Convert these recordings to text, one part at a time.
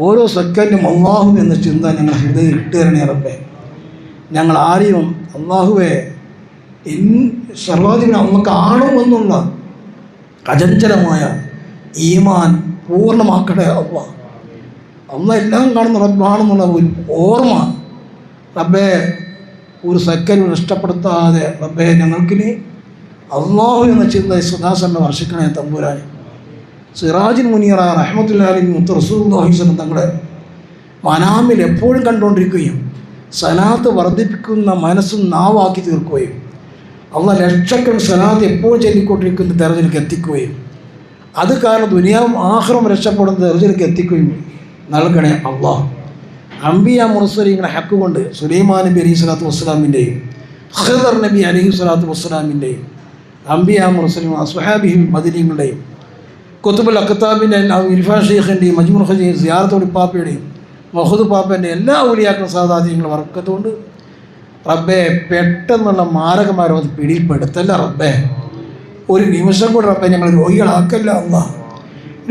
ഓരോ സെക്കൻഡും അള്ളാഹു എന്ന ചിന്ത ഞങ്ങൾ ഹൃദയം ഇട്ടുതരണേ റബ്ബേ. ഞങ്ങൾ ആരെയും അള്ളാഹുവെ സർവാധിപൻ നമുക്ക് ആണെന്നുള്ള അചഞ്ചലമായ ഈമാൻ പൂർണ്ണമാക്കട്ടെ അള്ളാഹ്. അള്ളാഹ് എല്ലാം കാണുന്ന റബ്ബാണെന്നുള്ള ഒരു ഓർമ്മ റബ്ബേ ഒരു സെക്കൻഡ് നഷ്ടപ്പെടുത്താതെ റബ്ബേ ഞങ്ങൾക്കിനി അള്ളാഹു എന്ന ചിന്ത സദാസന്നെ വർഷിക്കണേ തമ്പുരാൻ. സിറാജിൻ മുനീറ റഹ്മത്തുള്ളാഹി മുത്ത് റസൂലുള്ളാഹി സ്വല്ലല്ലാഹു തങ്ങളെ മനാമിൽ എപ്പോഴും കണ്ടുകൊണ്ടിരിക്കുകയും സലാത്ത് വർദ്ധിപ്പിക്കുന്ന മനസ്സും നാവാക്കി തീർക്കുകയും അള്ളാഹ് ലക്ഷക്കണക്കിന് സലാത്ത് എപ്പോഴും ചൊല്ലിക്കൊണ്ടിരിക്കുന്ന ദർജയിലേക്ക് എത്തിക്കുകയും അത് കാരണം ദുനിയാവും ആഖിറവും രക്ഷപ്പെടുന്ന ദർജയിലേക്ക് എത്തിക്കുകയും നൽകണേ അള്ളാഹ്. അംബിയ മുർസലീങ്ങളുടെ ഹക്ക് കൊണ്ട് സുലൈമാൻ നബി അലൈഹി സ്വലാത്തു വസ്സലാമിൻ്റെയും ഖിദർ നബി അലൈഹി സ്വലാത്തു വസ്സലാമിൻ്റെയും അംബിയ മുർസലീം അസ്ഹാബിഹിം മദനികളുടെയും കുത്തുബുൽ അഖ്താബിൻ്റെ ഇർഫാൻ ഷെയ്ഖിൻ്റെയും മജ്മൂർ ഖജീർ സിയാറത്തുൽ പാപ്പയുടെയും മഹദ് പാപ്പൻ്റെ എല്ലാ ഔലിയാക്കളും സാദാത്യങ്ങളും വർക്കത്തുകൊണ്ട് റബ്ബേ പെട്ടെന്നുള്ള മാരകമായ രോഗം പിടിയിൽപ്പെടുത്തല്ല റബ്ബേ. ഒരു നിമിഷം കൂടെ റബ്ബേ ഞങ്ങൾ രോഗികളാക്കല്ല അല്ലാഹ്.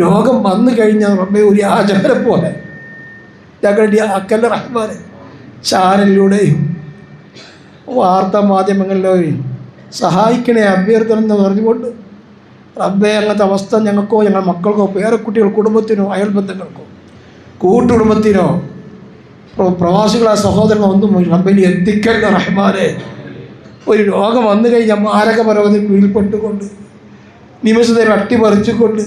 രോഗം വന്നു കഴിഞ്ഞാൽ റബ്ബേ ഒരു ആചാരം പോലെ ഞങ്ങളുടെ ആക്കല്ല റഹ്മാനെ. ചാനലിലൂടെയും വാർത്താ മാധ്യമങ്ങളിലൂടെയും സഹായിക്കണേ അഭ്യർത്ഥന എന്ന് പറഞ്ഞുകൊണ്ട് റബ്ബേ അങ്ങനത്തെ അവസ്ഥ ഞങ്ങൾക്കോ ഞങ്ങളുടെ മക്കൾക്കോ പേരക്കുട്ടികൾ കുടുംബത്തിനോ അയൽബന്ധങ്ങൾക്കോ കൂട്ടുകുടുംബത്തിനോ പ്രവാസികളായ സഹോദരനോ ഒന്നും റബ്ബിൽ എത്തിക്കല്ല റഹ്മാനെ. ഒരു രോഗം വന്നു കഴിഞ്ഞാൽ മാരകപരവധി കീഴ്പ്പെട്ടുകൊണ്ട് നിമിഷത്തിൽ അട്ടിപ്പറിച്ചുകൊണ്ട്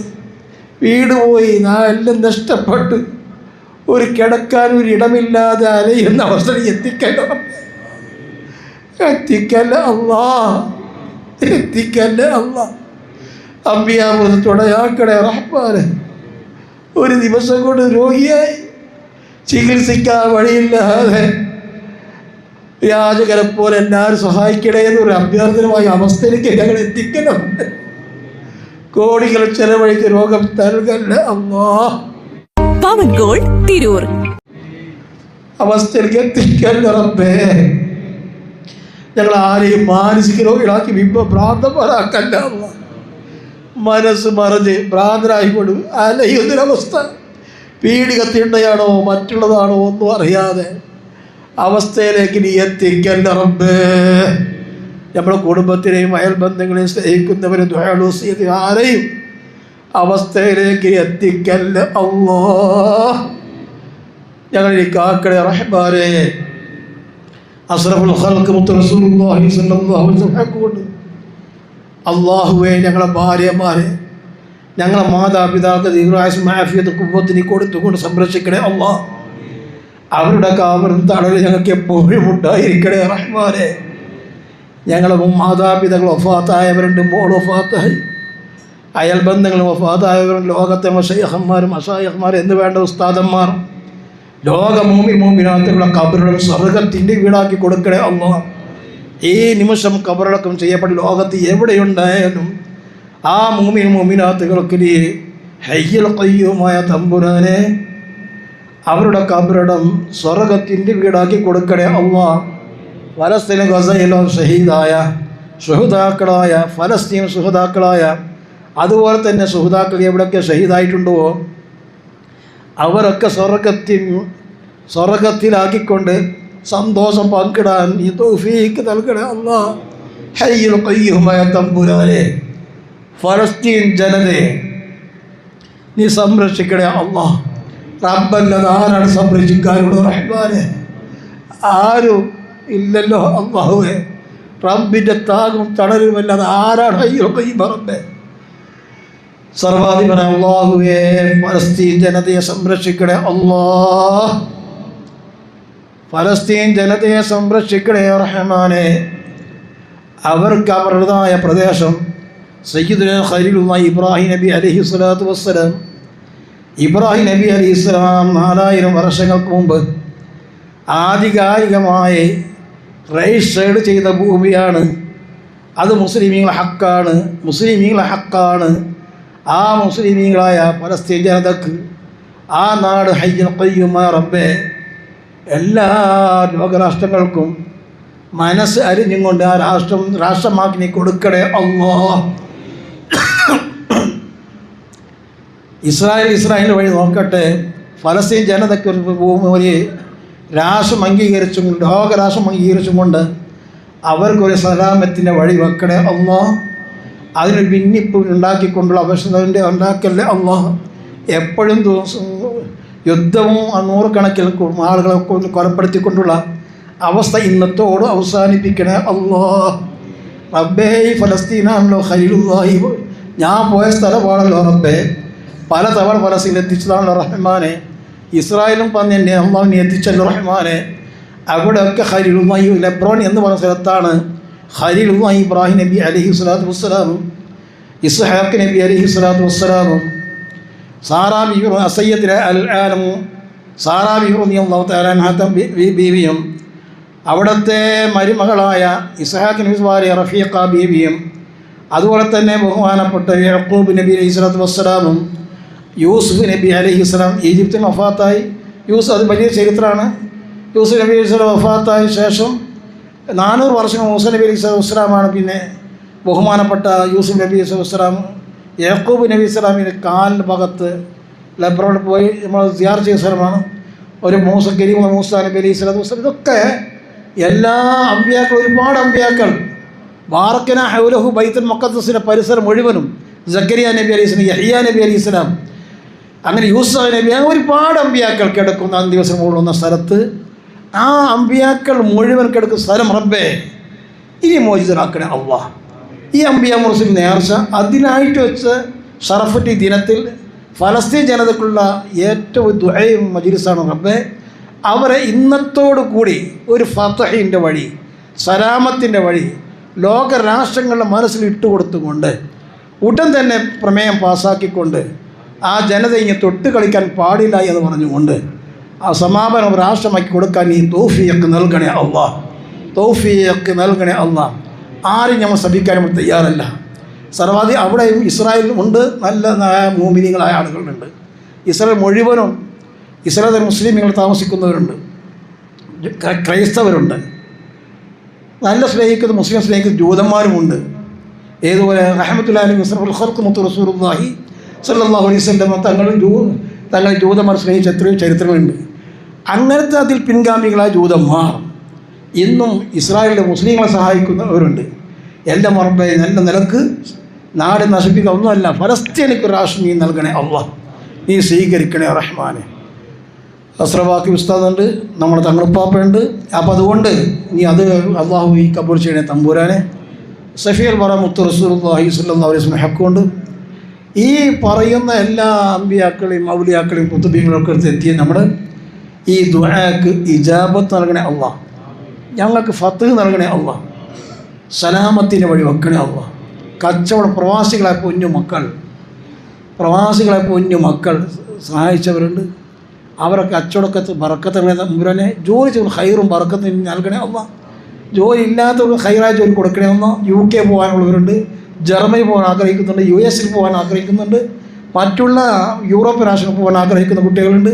വീട് പോയി എല്ലാം നഷ്ടപ്പെട്ട് ഒരു കിടക്കാൻ ഒരു ഇടമില്ലാതെ അലയുന്ന അവസ്ഥ എത്തിക്കല്ല എത്തിക്കല്ല അല്ലാഹ്, എത്തിക്കല്ല അല്ലാഹ്. അമ്പിയാമൃതത്തോടെയാക്കടേ റഹ്മാനെ. ഒരു ദിവസം കൊണ്ട് രോഗിയായി ചികിത്സിക്കാൻ വഴിയില്ലാതെ യാചകരെ പോലെ എല്ലാവരും സഹായിക്കണേ എന്നൊരു അഭ്യർത്ഥനമായ അവസ്ഥയിലേക്ക് ഞങ്ങൾ എത്തിക്കണം. കോടികൾ ചെലവഴിക്ക് രോഗം നൽകല്ല അല്ലാഹ്. പവൻ ഗോൾഡ് തിരൂർ അവസ്ഥയിലേക്ക് എത്തിക്കല്ല റബ്ബേ. ഞങ്ങൾ ആരെയും മാനസിക രോഗികളാക്കി ഭ്രാന്തന്മാരാക്കല്ല അല്ലാഹ്. മനസ്സ് മറിഞ്ഞ് ഭ്രാന്തരായിക്കൊണ്ട് അലയുന്നൊരവസ്ഥ, പീഡികത്തിണ്ടയാണോ മറ്റുള്ളതാണോ ഒന്നും അറിയാതെ അവസ്ഥയിലേക്ക് നീ എത്തിക്കല്ല റബ്ബേ. നമ്മുടെ കുടുംബത്തിനെയും അയൽബന്ധങ്ങളെയും സ്നേഹിക്കുന്നവരും ദുആ ആരെയും അവസ്ഥയിലേക്ക് എത്തിക്കല്ല അല്ലാഹ്. ഞങ്ങളെ കാക്കടേ റഹ്മാനെ. അസ്റഫുൽ ഖൽഖ് മുത്ത് റസൂലുള്ളാഹി സ്വല്ലല്ലാഹു അലൈഹി വസല്ലം കൊണ്ട് അല്ലാഹുവേ ഞങ്ങളെ ഭാര്യമാരെ ഞങ്ങളെ മാതാപിതാക്കൾ ദീർഘായുസ്സും ആഫിയത്തും ഖുവ്വത്തിനെ കൊടുത്തുകൊണ്ട് സംരക്ഷിക്കണേ അല്ലാഹ്. അവരുടെ കാവലും തണലും ഞങ്ങൾക്ക് എപ്പോഴും ഉണ്ടായിരിക്കണേ റഹ്മാനെ. ഞങ്ങളെ മാതാപിതാക്കൾ വഫാത്തായവരുണ്ട്, മോൾ വഫാത്തായി, അയൽബന്ധങ്ങൾ വഫാത്തായവരുണ്ട്, ലോകത്തെ ശൈഖന്മാരും അശായിഖ്മാരും എന്ന് വേണ്ട ഉസ്താദന്മാർ ലോക മോമിനാത്തുള്ള ഖബറുകളും സ്വർഗ്ഗത്തിൻ്റെ വീടാക്കി കൊടുക്കണേ അല്ലാഹ്. ഈ നിമിഷം ഖബറടക്കം ചെയ്യപ്പെട്ട ലോകത്ത് എവിടെയുണ്ടായാലും ആ മോമിനാത്തുകൾക്ക് നീ ഹയ്യുൽ ഖയ്യൂമായ തമ്പുരാനെ അവരുടെ ഖബറിടം സ്വർഗ്ഗത്തിൻ്റെ വീടാക്കി കൊടുക്കണേ അല്ലാഹ്. ഫലസ്തീൻ ഗസയിലോ ഷഹീദായ സുഹദാക്കളായ ഫലസ്തീൻ സുഹദാക്കളായ അതുപോലെ തന്നെ സുഹദാക്കൾ എവിടെയൊക്കെ ഷഹീദായിട്ടുണ്ടോ അവരൊക്കെ സ്വർഗ്ഗത്തിലാക്കിക്കൊണ്ട് സന്തോഷം പങ്കിടാൻ ഈ തൗഫീഖ് നൽകണേ അല്ലാഹ്. ഹയ്യുൽ ഖയ്യൂമായ തമ്പുരാനെ ഫലസ്തീൻ ജനതയെ നീ സംരക്ഷിക്കണേ അല്ലാഹ്. റബ്ബല്ലാതെ ആരാണ് സംരക്ഷിക്കാനുള്ളത് റഹ്മാനെ? ആരും ഇല്ലല്ലോ അല്ലാഹുവേ. റബ്ബിൻ്റെ താങ്ങും തണലുമല്ലാതെ ആരാണ് ഹയ്യുൽ ഖയ്യൂം റബ്ബേ? സർവാധിപന അല്ലാഹുവേ ഫലസ്തീൻ ജനതയെ സംരക്ഷിക്കണേ അല്ലാഹ്. ഫലസ്തീൻ ജനതയെ സംരക്ഷിക്കണേ റഹ്മാനെ. അവർക്ക് അവരുടേതായ പ്രദേശം സയ്യിദുനാ ഖലീലുള്ളാഹി ഇബ്രാഹിം നബി അലൈഹി സ്വലാത്തു വസ്സലാം, ഇബ്രാഹിം നബി അലൈഹി സ്വലാം 4000 വർഷങ്ങൾക്ക് മുമ്പ് ആധികാരികമായി രജിസ്റ്റേർഡ് ചെയ്ത ഭൂമിയാണ്. അത് മുസ്ലിമീങ്ങളുടെ ഹക്കാണ്, മുസ്ലിമീങ്ങളുടെ ഹക്കാണ്. ആ മുസ്ലിമീങ്ങളായ ഫലസ്തീൻ ജനതക്ക് ആ നാട് ഹയ്യുൽ ഖയ്യൂമായ റബ്ബേ എല്ലാ ലോകരാഷ്ട്രങ്ങൾക്കും മനസ്സ് അരിഞ്ഞും കൊണ്ട് ആ രാഷ്ട്രമാക്കി നീ കൊടുക്കണേ അല്ലാഹ്. ഇസ്രായേൽ വഴി നോക്കട്ടെ, ഫലസ്തീൻ ജനതയ്ക്ക് ഒരു രാഷ്ട്രം അംഗീകരിച്ചും ലോകരാഷ്ട്രം അംഗീകരിച്ചും കൊണ്ട് അവർക്കൊരു സലാമത്തിൻ്റെ വഴി വെക്കണേ അല്ലാഹ്. അതിന് ഭിന്നിപ്പ് ഉണ്ടാക്കിക്കൊണ്ടുള്ള അവസ്ഥ ഉണ്ടാക്കല്ലേ അല്ലാഹ്. എപ്പോഴും യുദ്ധവും നൂറുകണക്കിൽ ആളുകളെ കൊലപ്പെടുത്തിക്കൊണ്ടുള്ള അവസ്ഥ ഇന്നത്തോട് അവസാനിപ്പിക്കണേ അല്ലാഹ്. റബ്ബേ, ഈ ഫലസ്തീനാണല്ലോ ഖലീലുള്ളാഹി, ഞാൻ പോയ സ്ഥലമാണല്ലോ റബ്ബേ, പല തവണ ഫലസ്തീനിൽ എത്തിച്ചതാണല്ലോ റഹ്മാനെ. ഇസ്രായേലും തന്നെ അള്ളാഹുവിനെ എത്തിച്ചല്ലോ റഹ്മാനെ. അവിടെയൊക്കെ ഖലീലുള്ളാഹി ലെബ്രോൺ എന്ന് പറഞ്ഞ സ്ഥലത്താണ് ഖലീലുള്ളാഹി ഇബ്രാഹിം നബി അലൈഹി സ്വലാത്തു വസ്സലാമും ഇസ്ഹാഖ് നബി അലൈഹി സ്വലാത്തു വസ്സലാമും സാറാ ബീവി അസയ്യത്തിലെ അൽ ആലമും സാറാ ബീവി റളിയല്ലാഹു തആല അൻഹാ ബീവിയും അവിടുത്തെ മരുമകളായ ഇസ്ഹാഖ് നബി ഭാര്യ റഫീഖ ബീവിയും അതുപോലെ തന്നെ ബഹുമാനപ്പെട്ട യഅ്ഖൂബ് നബി അലൈഹി സ്വലാത്തു വസ്സലാമും യൂസുഫ് നബി അലൈഹി സ്വലാം ഈജിപ്തിൽ വഫാത്തായി. അത് വലിയ ചരിത്രമാണ്. യൂസുഫ് നബി അലൈഹി സ്വലാം വഫാത്തായ ശേഷം 400 വർഷം മൂസ നബി അലൈഹി സ്വലാത്തു വസ്സലാമാണ് പിന്നെ ബഹുമാനപ്പെട്ട യൂസുഫ് നബി അലൈഹി വസ്സലാം യഅ്ഖൂബ് നബി സ്വലാമിൻ്റെ കാലിൻ്റെ ഭാഗത്ത് ലെബ്രോണിൽ പോയി നമ്മൾ സിയാർ ചെയ്ത സ്ഥലമാണ്. ഒരു മൂസ നബി അലൈഹി സ്വലാത്തു വസ്സലാം. ഇതൊക്കെ എല്ലാ അമ്പിയാക്കളും, ഒരുപാട് അമ്പിയാക്കൾ ബാറക്കന ഹൗലഹു ബൈത്തുൽ മുഖദ്ദസിൻ്റെ പരിസരം മുഴുവനും സക്കരിയ നബി അലൈഹി സ്വലാം, യഹ്യ നബി അലൈഹി സ്വലാം, അങ്ങനെ യൂസുഫ് നബി, ഒരുപാട് അമ്പിയാക്കൾ കിടക്കുന്ന ദിവസം കൊള്ളുന്ന സ്ഥലത്ത് ആ അമ്പിയാക്കൾ മുഴുവൻ കിടക്കുന്ന സ്ഥലം റബ്ബേ ഇനി മോചിതരാക്കണേ അല്ലാഹ്. ഈ അമ്പിയ മുർസൽ നേർച്ച അതിനായിട്ട് വെച്ച് ഷറഫറ്റ് ഈ ദിനത്തിൽ ഫലസ്തീൻ ജനതയ്ക്കുള്ള ഏറ്റവും ദുആയും മജ്ലിസാണ് റബ്ബേ. അവരെ ഇന്നത്തോടു കൂടി ഒരു ഫതഹിൻ്റെ വഴി, സലാമത്തിൻ്റെ വഴി ലോകരാഷ്ട്രങ്ങളുടെ മനസ്സിൽ ഇട്ടുകൊടുത്തുകൊണ്ട് ഉടൻ തന്നെ പ്രമേയം പാസ്സാക്കിക്കൊണ്ട് ആ ജനത ഇങ്ങനെ തൊട്ട് കളിക്കാൻ പാടില്ല എന്ന് പറഞ്ഞുകൊണ്ട് ആ സമാപനം രാഷ്ട്രമാക്കി കൊടുക്കാൻ നീ തൗഫീഖ് നൽകണേ അല്ലാഹ്. തൗഫീഖ് നൽകണേ അല്ലാഹ്. ആരും ഞങ്ങൾ ശ്രമിക്കാൻ നമ്മൾ തയ്യാറല്ല. സർവാധി അവിടെയും ഇസ്രായേലും ഉണ്ട്, നല്ല മുഅ്മിനീങ്ങളായ ആളുകളുണ്ട്. ഇസ്രായേൽ മുഴുവനും ഇസ്രായേൽ മുസ്ലിമുകൾ താമസിക്കുന്നവരുണ്ട്, ക്രൈസ്തവരുണ്ട്, നല്ല സ്നേഹിക്കുന്ന മുസ്ലിം സ്നേഹിക്കുന്ന ജൂതന്മാരുമുണ്ട്. ഏതുപോലെ റഹ്മത്തുള്ളാഹി അലൈഹി അഷ്റഫുൽ ഖൽഖ് മുത്ത് റസൂലുള്ളാഹി സ്വല്ലല്ലാഹു അലൈഹി വസല്ലം തങ്ങൾ ജൂതന്മാർ സ്നേഹിച്ച എത്രയോ ചരിത്രങ്ങളുണ്ട്. അങ്ങനത്തെ അതിൽ പിൻഗാമികളായ ജൂതന്മാർ ഇന്നും ഇസ്രായേലിലെ മുസ്ലിങ്ങളെ സഹായിക്കുന്നവരുണ്ട്. എൻ്റെ മറബെ, നല്ല നിലക്ക് നാട് നശിപ്പിക്കുക ഒന്നുമല്ല, ഫലസ്തീനിക്ക് രാഷ്ട്രം നീ നൽകണേ അല്ലാഹ്, നീ സ്വീകരിക്കണേ റഹ്മാനെ. അസ്രവാക്കി ഉസ്താദുണ്ട്, നമ്മുടെ തങ്ങളുപ്പാപ്പയുണ്ട്. അപ്പോൾ അതുകൊണ്ട് നീ അത് അള്ളാഹു ഈ കബൂൽ ചെയ്യണേ തമ്പുരാനെ. സഫീൽ വറ മുത്ത് റസൂലുള്ളാഹി സ്വല്ലല്ലാഹു അലൈഹി വസല്ലം ഹക്കുകൊണ്ട് ഈ പറയുന്ന എല്ലാ അമ്പിയാക്കളെയും ഔലിയാക്കളെയും കുത്തുബീങ്ങളൊക്കെ എത്തിയ നമ്മൾ ഈ ദുആക്ക് ഇജാബത്ത് നൽകണേ അല്ലാഹ്. ഞങ്ങൾക്ക് ഫത്ഹ് നൽകണേ അല്ലാഹ്. സലാമത്തിൻ്റെ വഴി വെക്കണേ അല്ലാഹ്. കച്ചവടം പ്രവാസികളായ പൊന്നു മക്കൾ സഹായിച്ചവരുണ്ട്. അവരൊക്കെ കച്ചവടക്കത്ത് ബറക്കത്ത് മുഴുവനെ ജോലി ചെയ്ത് ഹൈറും ബറക്കത്തും നൽകണേ അല്ലാഹ്. ജോലി ഇല്ലാത്തവർക്ക് ഹൈറായ ജോലി കൊടുക്കണേ അല്ലാഹ്. UK പോകാനുള്ളവരുണ്ട്, ജർമ്മനി പോകാൻ ആഗ്രഹിക്കുന്നുണ്ട്, US പോകാൻ ആഗ്രഹിക്കുന്നുണ്ട്, മറ്റുള്ള യൂറോപ്യൻ രാഷ്ട്രം പോകാൻ ആഗ്രഹിക്കുന്ന കുട്ടികളുണ്ട്,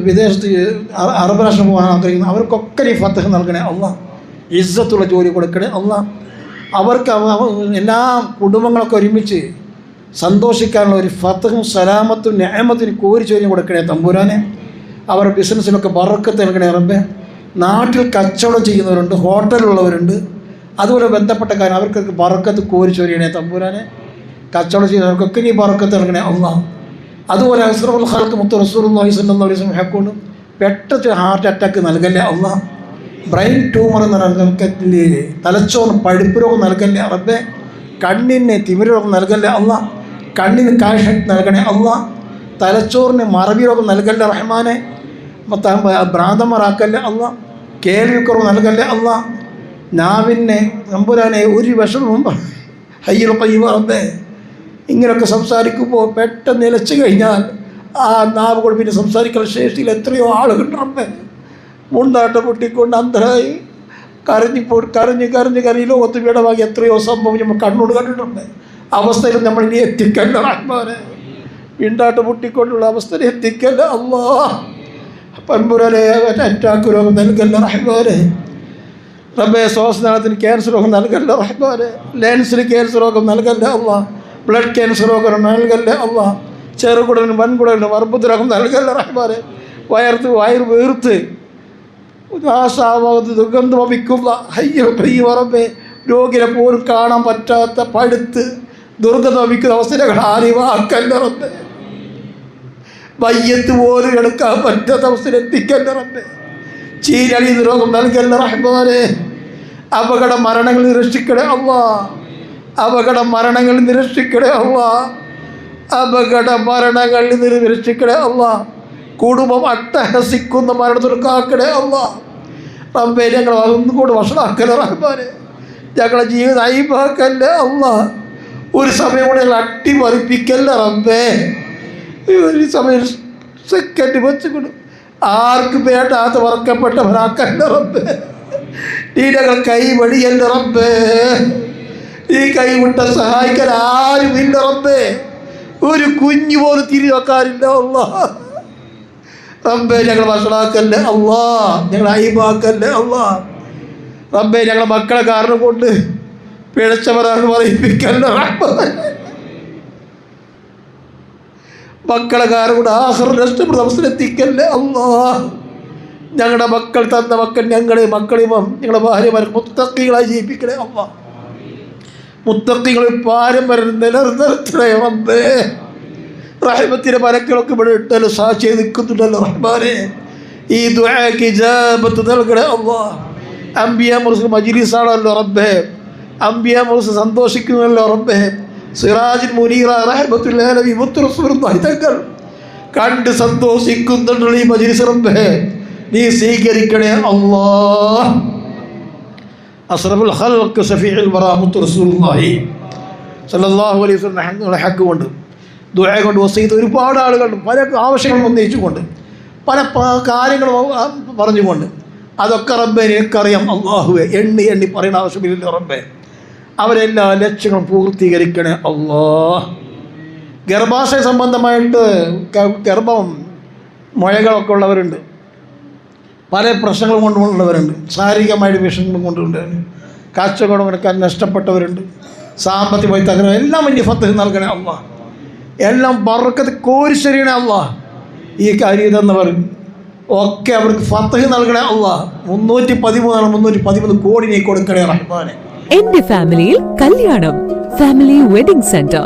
വിദേശത്ത് അറബ് രാഷ്ട്രം പോകാൻ ആഗ്രഹിക്കുന്നു. അവർക്കൊക്കെ ഈ ഫത്ഹ് നൽകണേ അല്ലാഹ്. ഇസ്സത്തുള്ള ജോലി കൊടുക്കണേ അല്ലാഹ്. അവർക്ക് എല്ലാ കുടുംബങ്ങളൊക്കെ ഒരുമിച്ച് സന്തോഷിക്കാനുള്ള ഒരു ഫത്ഹും സലാമത്തും നിഅമത്തിന് കോരിച്ചോരിയും കൊടുക്കണേ തമ്പുരാനെ. അവരുടെ ബിസിനസ്സിലൊക്കെ ബറക്കത്ത് നൽകണേ റബ്ബേ. നാട്ടിൽ കച്ചവടം ചെയ്യുന്നവരുണ്ട്, ഹോട്ടലുള്ളവരുണ്ട്, അതുപോലെ ബന്ധപ്പെട്ട കാര്യം അവർക്കൊക്കെ ബറക്കത്ത് കോരിച്ചോരിയണേ തമ്പുരാനെ. കച്ചവടം ചെയ്യുന്നവർക്കൊക്കെ നീ ബറക്കത്ത് നൽകണേ അല്ലാഹ്. അതുപോലെ അഷ്റഫുൽ ഖൽഖ് മുത്ത് റസൂലുള്ളാഹി സ്വല്ലല്ലാഹു അലൈഹി വസല്ലം ഹക്കുകൊണ്ട് പെട്ടെന്ന് ഹാർട്ട് അറ്റാക്ക് നൽകല്ലേ അല്ലാഹ്. ബ്രെയിൻ ട്യൂമർ എന്ന് പറയുന്ന തലച്ചോറിന് പഴുപ്പ് രോഗം നൽകല്ലേ റബ്ബേ. കണ്ണിന് തിമിര രോഗം നൽകല്ലേ അല്ലാഹ്. കണ്ണിന് കാഴ്ച നൽകണേ അല്ലാഹ്. തലച്ചോറിന് മറവി രോഗം നൽകല്ലേ റഹ്മാനെ. ഭ്രാന്തന്മാരാക്കല്ലേ അല്ലാഹ്. കേൾവിക്കുറവ് നൽകല്ലേ അല്ലാഹ്. നാവിനെ തമ്പുരാനെ ഒരു വിഷമം ഹയ്യുൽ ഖയ്യൂം റബ്ബേ. ഇങ്ങനെയൊക്കെ സംസാരിക്കുമ്പോൾ പെട്ടെന്ന് നിലച്ചു കഴിഞ്ഞാൽ ആ നാവ് കൊണ്ട് പിന്നെ സംസാരിക്കുന്ന ശേഷിയിൽ എത്രയോ ആളുകളുണ്ട് റബ്ബേ. മുണ്ടാട്ട പൊട്ടിക്കൊണ്ട് അന്ധരായി കരഞ്ഞ് ലോകത്ത് വീടമാക്കി എത്രയോ സംഭവം നമ്മൾ കണ്ണോട് കണ്ടിട്ടുണ്ട്. അവസ്ഥയിൽ നമ്മൾ ഇനി എത്തിക്കല്ല റഹ്മാനെ. വീണ്ടാട്ട് പൊട്ടിക്കൊണ്ടുള്ള അവസ്ഥയിൽ എത്തിക്കല്ല അല്ലാഹ്. പൻപുരലെ അറ്റാക്ക് രോഗം നൽകല്ല റഹ്മാനെ. റബ്ബേ, ശ്വാസനാളത്തിന് ക്യാൻസർ രോഗം നൽകല്ല റഹ്മാനെ. ലെൻസിന് ക്യാൻസർ രോഗം നൽകല്ല അല്ലാഹ്. ബ്ലഡ് ക്യാൻസർ രോഗം നൽകല്ല അല്ലാഹ്. ചെറുകുടലിനും വൻകുടലിനും വർപ്പത്തിനകം നൽകല്ല റഹ്മാനെ. വയറ് വീർത്ത് ആശാഭാഗത്ത് ദുർഗന്ധം വമിക്കുന്ന റബ്ബേ, രോഗിനെ പോലും കാണാൻ പറ്റാത്ത പഴുത്ത് ദുർഗന്ധം വമിക്കുന്ന അവസരങ്ങൾ ആരിവാക്കല്ല റബ്ബേ. മയ്യത്ത് പോലും എടുക്കാൻ പറ്റാത്ത അവസ്ഥ എത്തിക്കല്ല റബ്ബേ. ചീരഴിയുന്ന രോഗം നൽകല്ല റഹ്മാനെ. അപകട മരണങ്ങളിൽ രക്ഷിക്കണേ അല്ലാ. അപകട മരണങ്ങളിൽ നിരക്ഷിക്കണേ അല്ലാ. അപകട മരണങ്ങളിൽ നിന്ന് രക്ഷിക്കണേ അല്ലാ. കുടുംബം അട്ടഹസിക്കുന്ന മരണത്തിന് കാക്കണേ അല്ലാ. റബ്ബേ, ഞങ്ങൾ ഒന്നും കൂടി വഷളാക്കല്ലേ റഹ്മാനെ. ഞങ്ങളെ ജീവിതം അയിബാക്കല്ലേ അല്ലാ. ഒരു സമയം കൂടെ ഞങ്ങൾ അട്ടിമറിപ്പിക്കല്ല റബ്ബേ. ഒരു സമയം സെക്കൻഡ് വെച്ചുകൊണ്ട് ആർക്കും വേണ്ടാത്ത വറക്കപ്പെട്ടവരാക്കല്ല റബ്ബേ. നീ ഞങ്ങൾ കൈവടിയല്ല റബ്ബേ. ഈ കൈവിട്ട സഹായിക്കാൻ ആരുമില്ല റബ്ബേ. ഒരു കുഞ്ഞു പോലും തിരി വെക്കാറില്ല അല്ലാ. റബ്ബേ, ഞങ്ങൾ വഷളാക്കല്ലേ അല്ലാ. ഞങ്ങൾ അയിബാക്കല്ലേ അല്ലാ. റബ്ബേ, ഞങ്ങളെ മക്കളെ കാരണം കൊണ്ട് പിഴച്ചവരാണെന്ന് പറയിപ്പിക്കല്ല റബ്ബേ. മക്കളെ കാരണം കൊണ്ട് ആഖിറ നഷ്ടപ്പെട്ട അവസരത്തിക്കല്ലേ അല്ലാ. ഞങ്ങളുടെ മക്കൾ തന്ന മക്കൾ ഞങ്ങളെയും ഞങ്ങളുടെ ഭാര്യമാരെ മുത്തഖികളായി ജീവിപ്പിക്കണേ അല്ലാ. മുത്തഖികളെ പാരമ്പര്യം നിലനിർത്തണേ റബ്ബേ. റഹ്മത്തിൻ്റെ മരക്കളൊക്കെ ഇവിടെ ഇട്ടല്ലോ, സാക്ഷി നിൽക്കുന്നുണ്ടല്ലോ റഹ്മാനെ. ഈ ദുആക്ക് ഇജാബത്ത് നൽകണേ അല്ലാ. അംബിയാ മുർസൽ മജ്ലിസാണല്ലോ റബ്ബേ. അംബിയാ മുർസൽ സന്തോഷിക്കുന്നല്ലോ റബ്ബേ. സിറാജുൽ മുനീറ റഹ്മത്തുല്ലാഹി അലൈഹി മുത്തറസൂലുള്ളാഹി തങ്ങൾ കണ്ട് സന്തോഷിക്കുന്നുണ്ടല്ലോ ഈ മജ്ലിസ് റബ്ബേ. നീ സ്വീകരിക്കണേ അല്ലാഹ്. അസ്റഫുൽ ഖൽഖ് സഫീഉൽ വറാ മുത്തറസൂലുള്ളാഹി സല്ലല്ലാഹു അലൈഹി വസല്ലം ഹഖ് കൊണ്ട് ദുആ കൊണ്ട് വസീയത്ത് ഒരുപാട് ആളുകളുണ്ട്, പല ആവശ്യങ്ങളും ഉന്നയിച്ചുകൊണ്ട് പല കാര്യങ്ങളും പറഞ്ഞുകൊണ്ട്. അതൊക്കെ റബ്ബേ എനിക്കറിയാം അല്ലാഹുവേ. എണ്ണി പറയേണ്ട ആവശ്യമില്ലല്ലോ റബ്ബേ. അവരെല്ലാ ലക്ഷ്യങ്ങളും പൂർത്തീകരിക്കണേ അല്ലാഹ്. ഗർഭാശയ സംബന്ധമായിട്ട് ഗർഭം മുഴകളൊക്കെ ഉള്ളവരുണ്ട്, പല പ്രശ്നങ്ങളും കൊണ്ടുള്ളവരുണ്ട്, ശാരീരികമായിട്ട് വിഷമം കൊണ്ടുള്ളവരുണ്ട്, കച്ചവടം എടുക്കാൻ നഷ്ടപ്പെട്ടവരുണ്ട്, സാമ്പത്തികമായി തകരുന്ന എല്ലാം വലിയ ഫത്ഹ് നൽകണേ അല്ലാഹ്. എല്ലാം ബർക്കത്ത് കോരിശരീണേ അല്ലാഹ്. ഈ കാര്യം ഇതെന്നവർ ഒക്കെ അവർക്ക് ഫത്ഹ് നൽകണേ അല്ലാഹ്. 313 കോടി നീ കൊടുക്കണേ റഹ്മാനെ. എന്റെ ഫാമിലിയിൽ കല്യാണം. Family wedding centre.